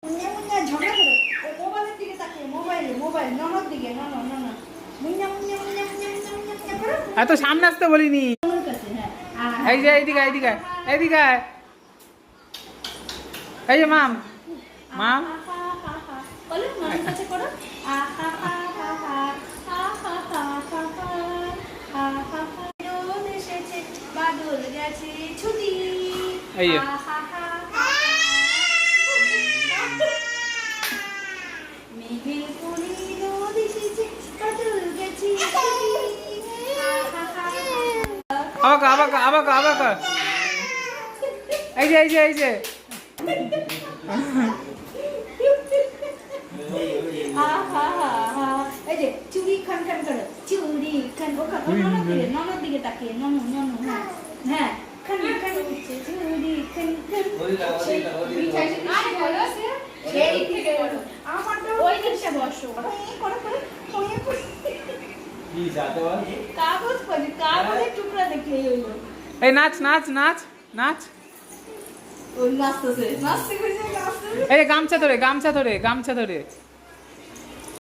মুন্না মুন্না ঝগড়া করে ওই মোবাইলের দিকে তাকিয়ে মোবাইল ননদ দিকে নন মুন্না মুন্না মুন্না মুন্না মুন্না মুন্না করো এত সামনে আসতে বলিনি। ওর কাছে হ্যাঁ এই যে এইদিকে এই যে মাম বলো ননদ কাছে করো রোদ এসেছে বাদল গেছে ছুটি এই যে মেঘের কোণে রোদ এসেছে বাদল গেছে আবাকা এই যে এই যে চুরি খান করো চুরি খান ননদ দিকে তাকিয়ে ননু হ্যাঁ খান হচ্ছে চুরি খান ওই দিকটা বসো কাগজের টুকরা দেখলে এই নাচ ওই নাচতেছে এই গামছা ধরে